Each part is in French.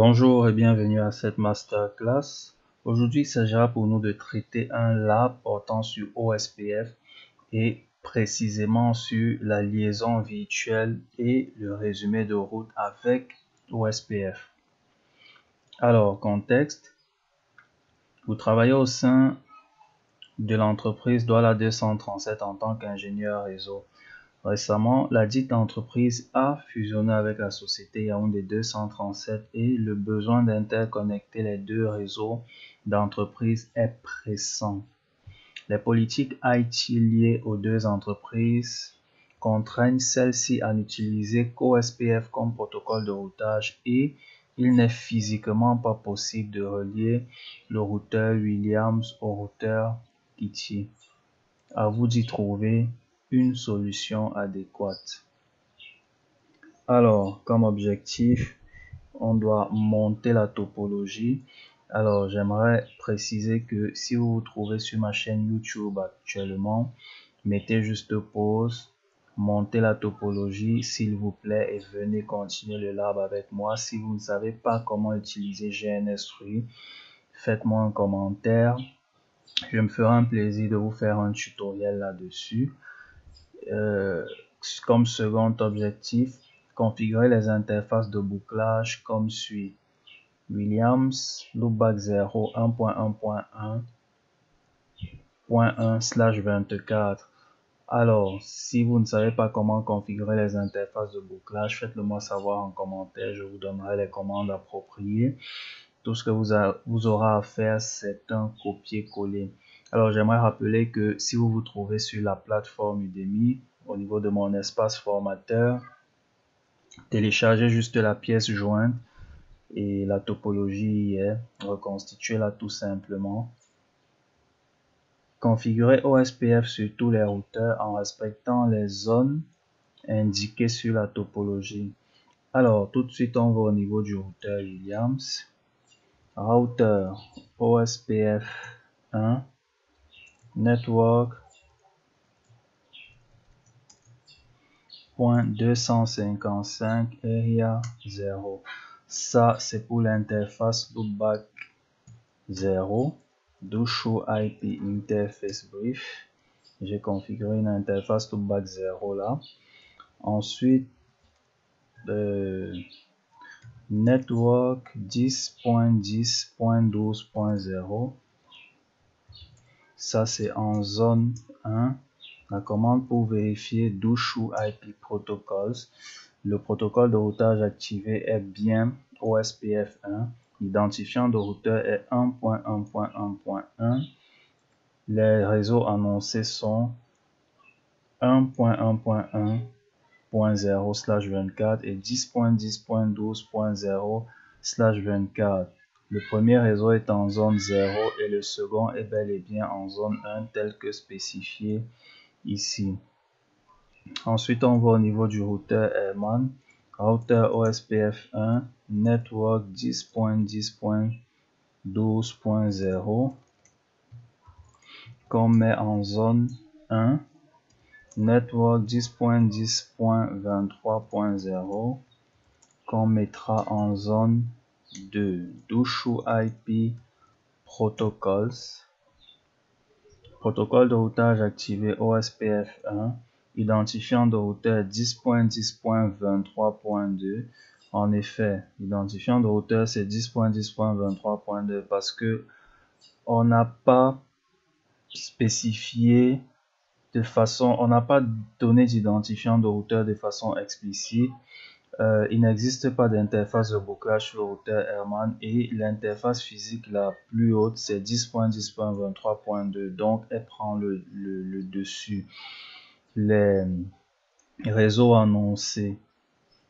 Bonjour et bienvenue à cette masterclass. Aujourd'hui, il s'agira pour nous de traiter un lab portant sur OSPF et précisément sur la liaison virtuelle et le résumé de route avec OSPF. Alors, contexte. Vous travaillez au sein de l'entreprise Douala 237 en tant qu'ingénieur réseau. Récemment, la dite entreprise a fusionné avec la société Yaoundé 237 et le besoin d'interconnecter les deux réseaux d'entreprise est pressant. Les politiques IT liées aux deux entreprises contraignent celles-ci à n'utiliser qu'OSPF comme protocole de routage et il n'est physiquement pas possible de relier le routeur Williams au routeur Kitty. À vous d'y trouver une solution adéquate. Alors, comme objectif, on doit monter la topologie. Alors, j'aimerais préciser que si vous vous trouvez sur ma chaîne YouTube actuellement, mettez juste pause, montez la topologie s'il vous plaît et venez continuer le lab avec moi. Si vous ne savez pas comment utiliser GNS-Free, faites-moi un commentaire. Je me ferai un plaisir de vous faire un tutoriel là-dessus. Comme second objectif, configurer les interfaces de bouclage comme suit. Williams, loopback 0, 1.1.1.1/24. Alors, si vous ne savez pas comment configurer les interfaces de bouclage, faites-le moi savoir en commentaire, je vous donnerai les commandes appropriées. Tout ce que vous aurez à faire, c'est un copier-coller. Alors, j'aimerais rappeler que si vous vous trouvez sur la plateforme Udemy, au niveau de mon espace formateur, téléchargez juste la pièce jointe et la topologie y est. Reconstituez-la tout simplement. Configurez OSPF sur tous les routeurs en respectant les zones indiquées sur la topologie. Alors, tout de suite, on va au niveau du routeur Williams. Routeur OSPF 1, network .255 area 0. Ça, c'est pour l'interface loopback 0. Do show IP interface brief. J'ai configuré une interface loopback 0 là. Ensuite, network 10.10.12.0. Ça, c'est en zone 1. La commande pour vérifier do show IP protocols. Le protocole de routage activé est bien OSPF 1. L'identifiant de routeur est 1.1.1.1. Les réseaux annoncés sont 1.1.1.0/24 et 10.10.12.0/24. Le premier réseau est en zone 0 et le second est bel et bien en zone 1 tel que spécifié ici. Ensuite, on va au niveau du routeur Airman. Routeur OSPF 1, network 10.10.12.0 qu'on met en zone 1. Network 10.10.23.0 qu'on mettra en zone 2. Do show IP protocols. Protocole de routage activé OSPF 1. Identifiant de routeur 10.10.23.2. En effet, l'identifiant de routeur c'est 10.10.23.2 parce que on n'a pas spécifié de façon, on n'a pas donné d'identifiant de routeur de façon explicite. Il n'existe pas d'interface de bouclage sur le routeur Airman et l'interface physique la plus haute c'est 10.10.23.2, donc elle prend le dessus. Les réseaux annoncés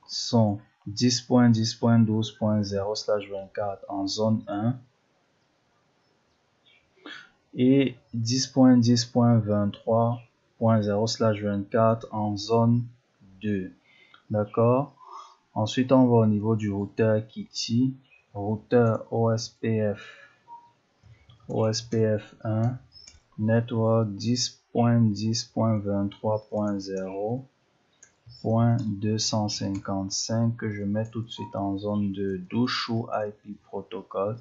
sont 10.10.12.0/24 en zone 1 et 10.10.23.0/24 en zone 2. D'accord? Ensuite, on va au niveau du routeur Kitty, routeur OSPF 1, network 10.10.23.0 .255 que je mets tout de suite en zone de Dushu IP protocol.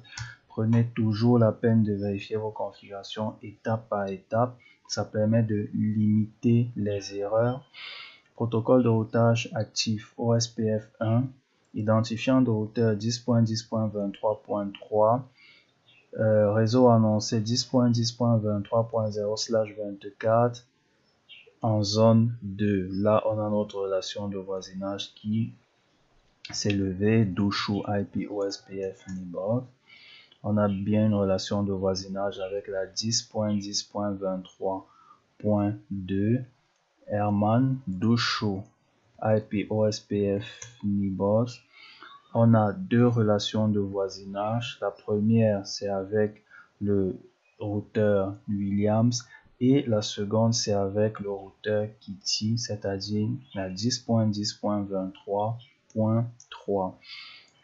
Prenez toujours la peine de vérifier vos configurations étape par étape. Ça permet de limiter les erreurs. Protocole de routage actif OSPF 1. Identifiant de routeur 10.10.23.3. Réseau annoncé 10.10.23.0/24 en zone 2. Là, on a notre relation de voisinage qui s'est levée. Dushu IP OSPF NIBOS. On a bien une relation de voisinage avec la 10.10.23.2. Herman Dushu IP OSPF NIBOS. On a deux relations de voisinage. La première, c'est avec le routeur Williams et la seconde, c'est avec le routeur Kitty, c'est-à-dire la 10.10.23.3.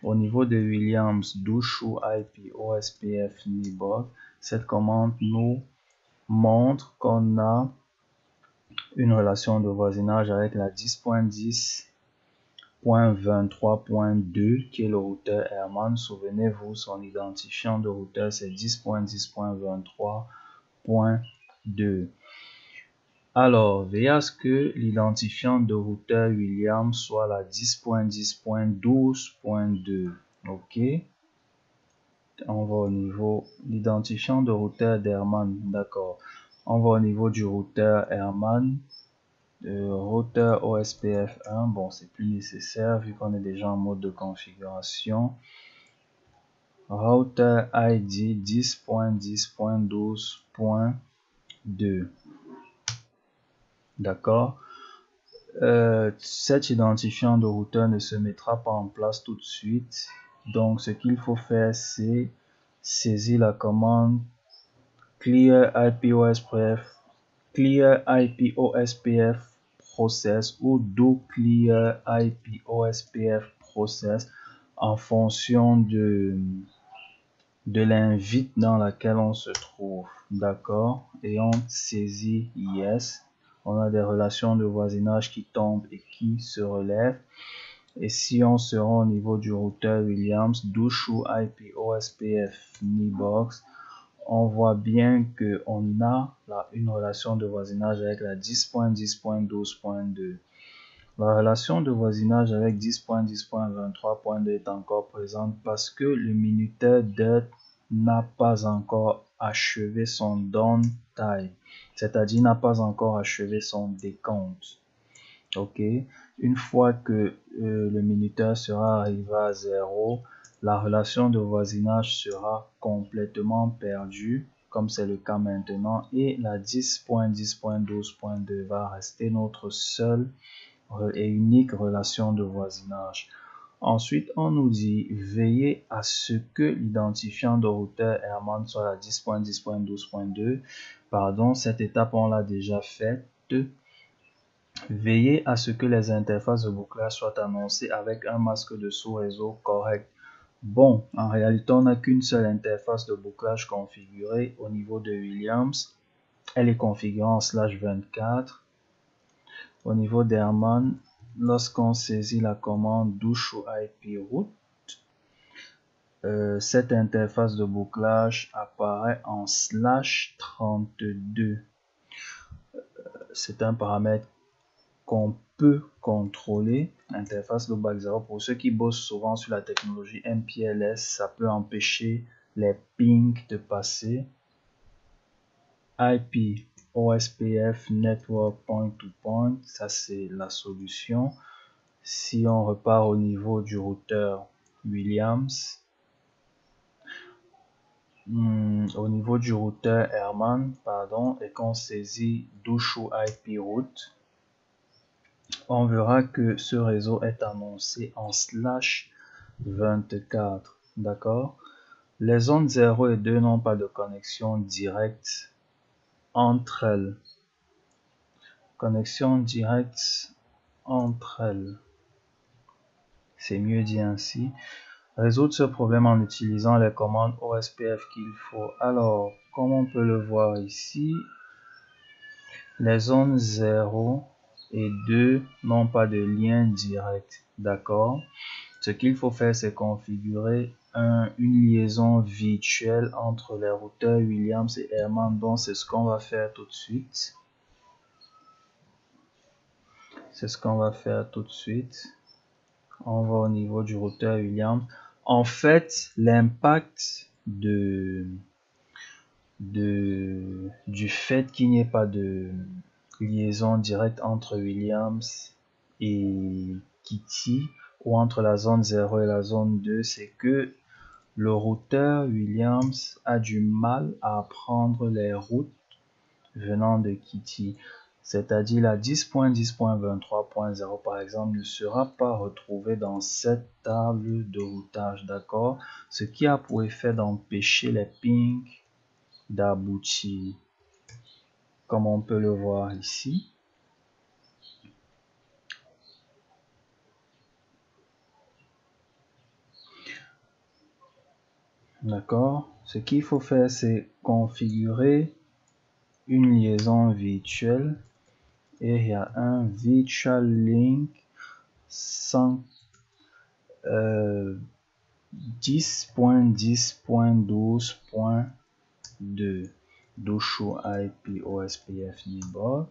Au niveau de Williams Dushu IP OSPF NIBOS, cette commande nous montre qu'on a une relation de voisinage avec la 10.10.23.2 qui est le routeur Herman. Souvenez-vous, son identifiant de routeur c'est 10.10.23.2. Alors, veillez à ce que l'identifiant de routeur Williams soit la 10.10.12.2. Ok. On va au niveau l'identifiant de routeur d'Herman. D'accord. On va au niveau du routeur Herman. Routeur OSPF 1, bon, c'est plus nécessaire vu qu'on est déjà en mode de configuration. Routeur ID 10.10.12.2. D'accord. Cet identifiant de routeur ne se mettra pas en place tout de suite. Donc, ce qu'il faut faire, c'est saisir la commande clear IPOSPF process ou do clear IPOSPF process en fonction de l'invite dans laquelle on se trouve. D'accord. Et on saisit yes. On a des relations de voisinage qui tombent et qui se relèvent. Et si on se rend au niveau du routeur Williams Dushu IP OSPF NIBOS, on voit bien qu'on a là une relation de voisinage avec la 10.10.12.2. La relation de voisinage avec 10.10.23.2 est encore présente parce que le minuteur DIRT n'a pas encore achevé son downtime, c'est-à-dire n'a pas encore achevé son décompte. Ok, une fois que le minuteur sera arrivé à 0, la relation de voisinage sera complètement perdue, comme c'est le cas maintenant, et la 10.10.12.2 va rester notre seule et unique relation de voisinage. Ensuite, on nous dit veillez à ce que l'identifiant de routeur Herman soit la 10.10.12.2. Pardon, cette étape on l'a déjà faite. Veillez à ce que les interfaces de bouclage soient annoncées avec un masque de sous-réseau correct. Bon, en réalité, on n'a qu'une seule interface de bouclage configurée au niveau de Williams. Elle est configurée en /24. Au niveau d'Herman, lorsqu'on saisit la commande Dushu IP route, cette interface de bouclage apparaît en /32. C'est un paramètre qu'on peut contrôler. Interface loopback 0. Pour ceux qui bossent souvent sur la technologie MPLS, ça peut empêcher les pings de passer. IP OSPF Network Point to Point, ça c'est la solution. Si on repart au niveau du routeur Williams, au niveau du routeur Herman, pardon, et qu'on saisit Dushu IP route, on verra que ce réseau est annoncé en /24. D'accord. Les zones 0 et 2 n'ont pas de connexion directe entre elles. Connexion directe entre elles. C'est mieux dit ainsi. Résoudre ce problème en utilisant les commandes OSPF qu'il faut. Alors, comme on peut le voir ici, les zones 0 et 2 n'ont pas de lien direct. D'accord? Ce qu'il faut faire, c'est configurer une liaison virtuelle entre les routeurs Williams et Herman. Donc, c'est ce qu'on va faire tout de suite. C'est ce qu'on va faire tout de suite. On va au niveau du routeur Williams. En fait, l'impact du fait qu'il n'y ait pas de liaison directe entre Williams et Kitty ou entre la zone 0 et la zone 2, c'est que le routeur Williams a du mal à prendre les routes venant de Kitty. C'est-à-dire la 10.10.23.0 par exemple ne sera pas retrouvée dans cette table de routage, d'accord? Ce qui a pour effet d'empêcher les pings d'aboutir, comme on peut le voir ici. D'accord? Ce qu'il faut faire, c'est configurer une liaison virtuelle et il y a un virtual link 10.10.12.2 Dushu IP OSPF Nibox.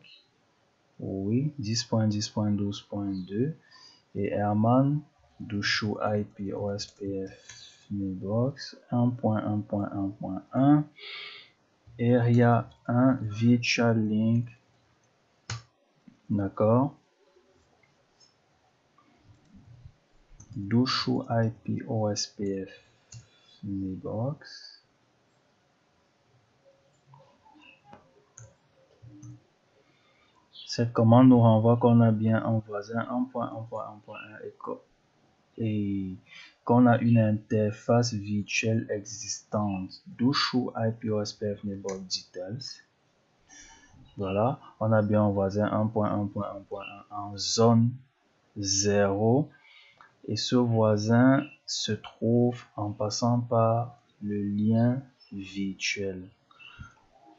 Oui, 10.10.12.2 et Herman Dushu IP OSPF Nibox 1.1.1.1 et il y a un virtual link, d'accord, Dushu IP OSPF Nibox. Cette commande nous renvoie qu'on a bien un voisin 1.1.1.1 et qu'on a une interface virtuelle existante. Dushu IP OSPF Nibox Details. Voilà, on a bien un voisin 1.1.1.1 en zone 0 et ce voisin se trouve en passant par le lien virtuel.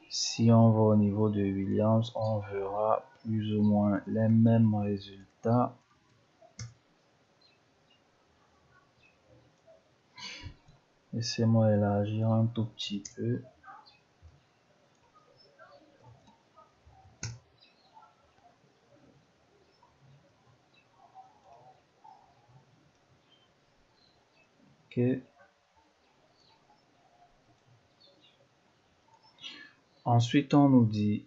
Si on va au niveau de Williams, on verra plus ou moins les mêmes résultats. Laissez-moi élargir un tout petit peu. Ok. Ensuite, on nous dit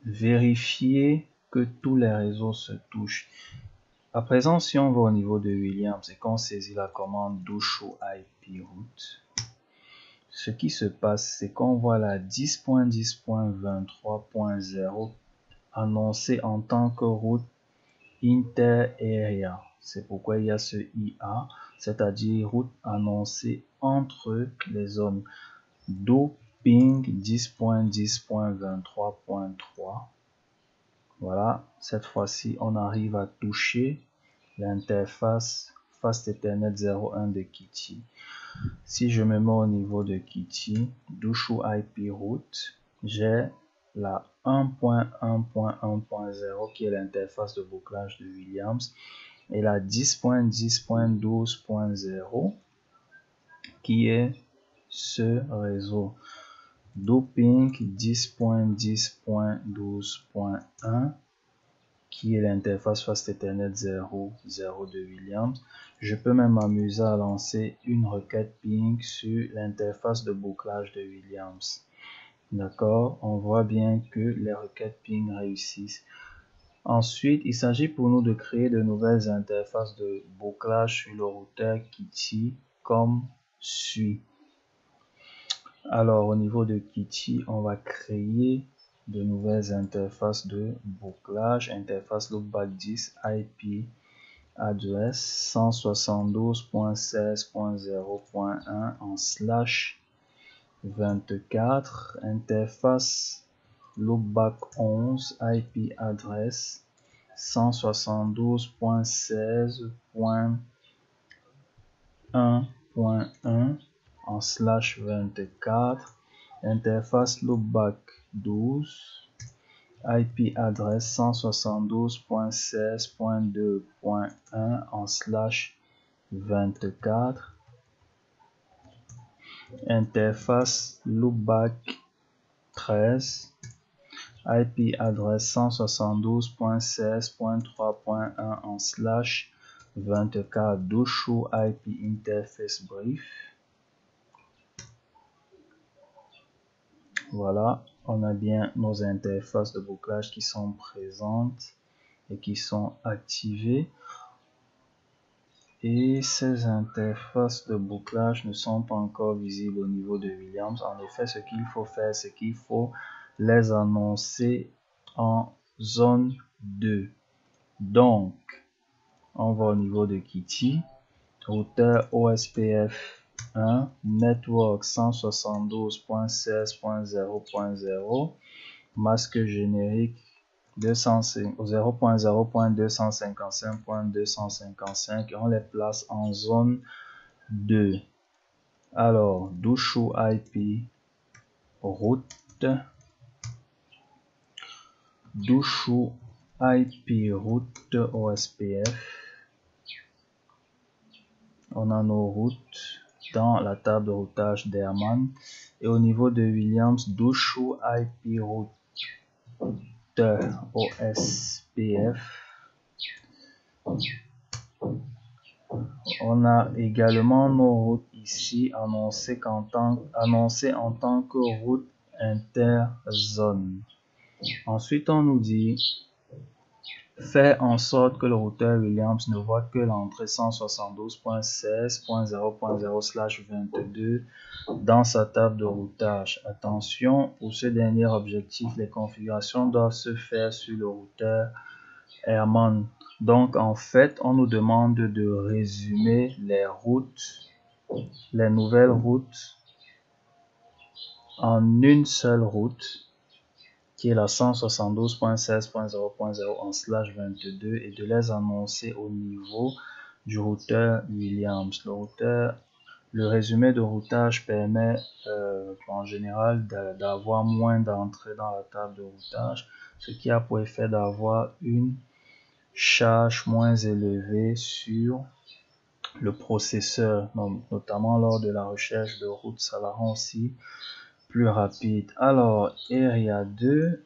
vérifier que tous les réseaux se touchent. À présent, si on va au niveau de Williams et qu'on saisit la commande Dushu IP route, ce qui se passe, c'est qu'on voit la 10.10.23.0 annoncée en tant que route inter-area. C'est pourquoi il y a ce IA, c'est-à-dire route annoncée entre les zones. Doping 10.10.23.3. Voilà, cette fois-ci, on arrive à toucher l'interface Fast Ethernet 01 de Kitty. Si je me mets au niveau de Kitty, Dushu IP route, j'ai la 1.1.1.0 qui est l'interface de bouclage de Williams et la 10.10.12.0 qui est ce réseau. Doping 10.10.12.1 qui est l'interface Fast Ethernet 0.0 de Williams. Je peux même m'amuser à lancer une requête ping sur l'interface de bouclage de Williams. D'accord, on voit bien que les requêtes ping réussissent. Ensuite, il s'agit pour nous de créer de nouvelles interfaces de bouclage sur le routeur Kitty comme suit. Alors, au niveau de Kitty, on va créer de nouvelles interfaces de bouclage. Interface loopback 10 IP address 172.16.0.1 en /24. Interface loopback 11 IP address 172.16.1.1 en /24. Interface loopback 12 IP adresse 172.16.2.1 en /24. Interface loopback 13. IP adresse 172.16.3.1 en /24 Dushu IP interface brief. Voilà, on a bien nos interfaces de bouclage qui sont présentes et qui sont activées. Et ces interfaces de bouclage ne sont pas encore visibles au niveau de Williams. En effet, ce qu'il faut faire, c'est qu'il faut les annoncer en zone 2. Donc, on va au niveau de Kitty, routeur OSPF 1, network 172.16.0.0, masque générique 0.0.255.255, on les place en zone 2. Alors, Dushu IP route, Dushu IP route OSPF. On a nos routes dans la table de routage d'Herman. Et au niveau de Williams, Dushu IP route OSPF. On a également nos routes ici annoncées en tant que route interzone. Ensuite, on nous dit faire en sorte que le routeur Williams ne voit que l'entrée 172.16.0.0/22 dans sa table de routage. Attention, pour ce dernier objectif, les configurations doivent se faire sur le routeur Herman. Donc en fait, on nous demande de résumer les routes, les nouvelles routes en une seule route qui est la 172.16.0.0 en /22 et de les annoncer au niveau du routeur Williams. Le résumé de routage permet en général d'avoir moins d'entrées dans la table de routage, ce qui a pour effet d'avoir une charge moins élevée sur le processeur, notamment lors de la recherche de route. Ça la rend aussi plus rapide. Alors, Area 2,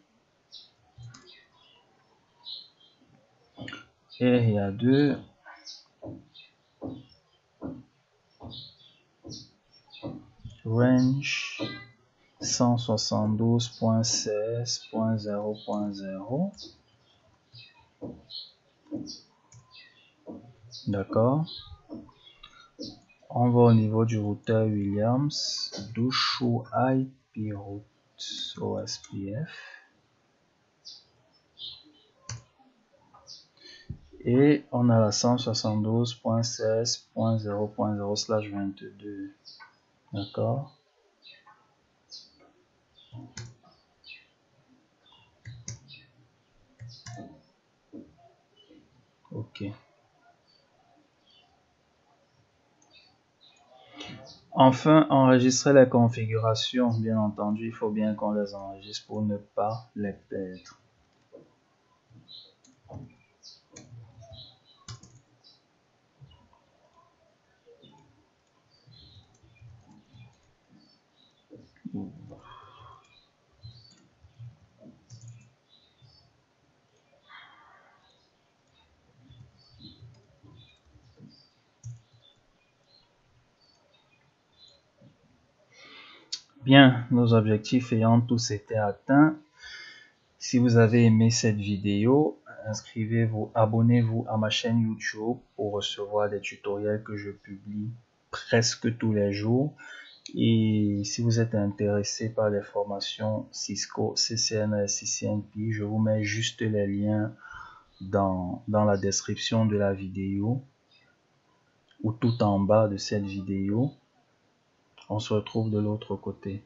range 172.16.0.0. D'accord. On va au niveau du routeur Williams, Dushu IP route OSPF. Et on a la 172.16.0.0/22. D'accord. Ok. Enfin, enregistrer les configurations. Bien entendu, il faut bien qu'on les enregistre pour ne pas les perdre. Bien, nos objectifs ayant tous été atteints, si vous avez aimé cette vidéo, inscrivez-vous, abonnez-vous à ma chaîne YouTube pour recevoir des tutoriels que je publie presque tous les jours. Et si vous êtes intéressé par les formations Cisco, CCNA et CCNP, je vous mets juste les liens dans la description de la vidéo ou tout en bas de cette vidéo. On se retrouve de l'autre côté.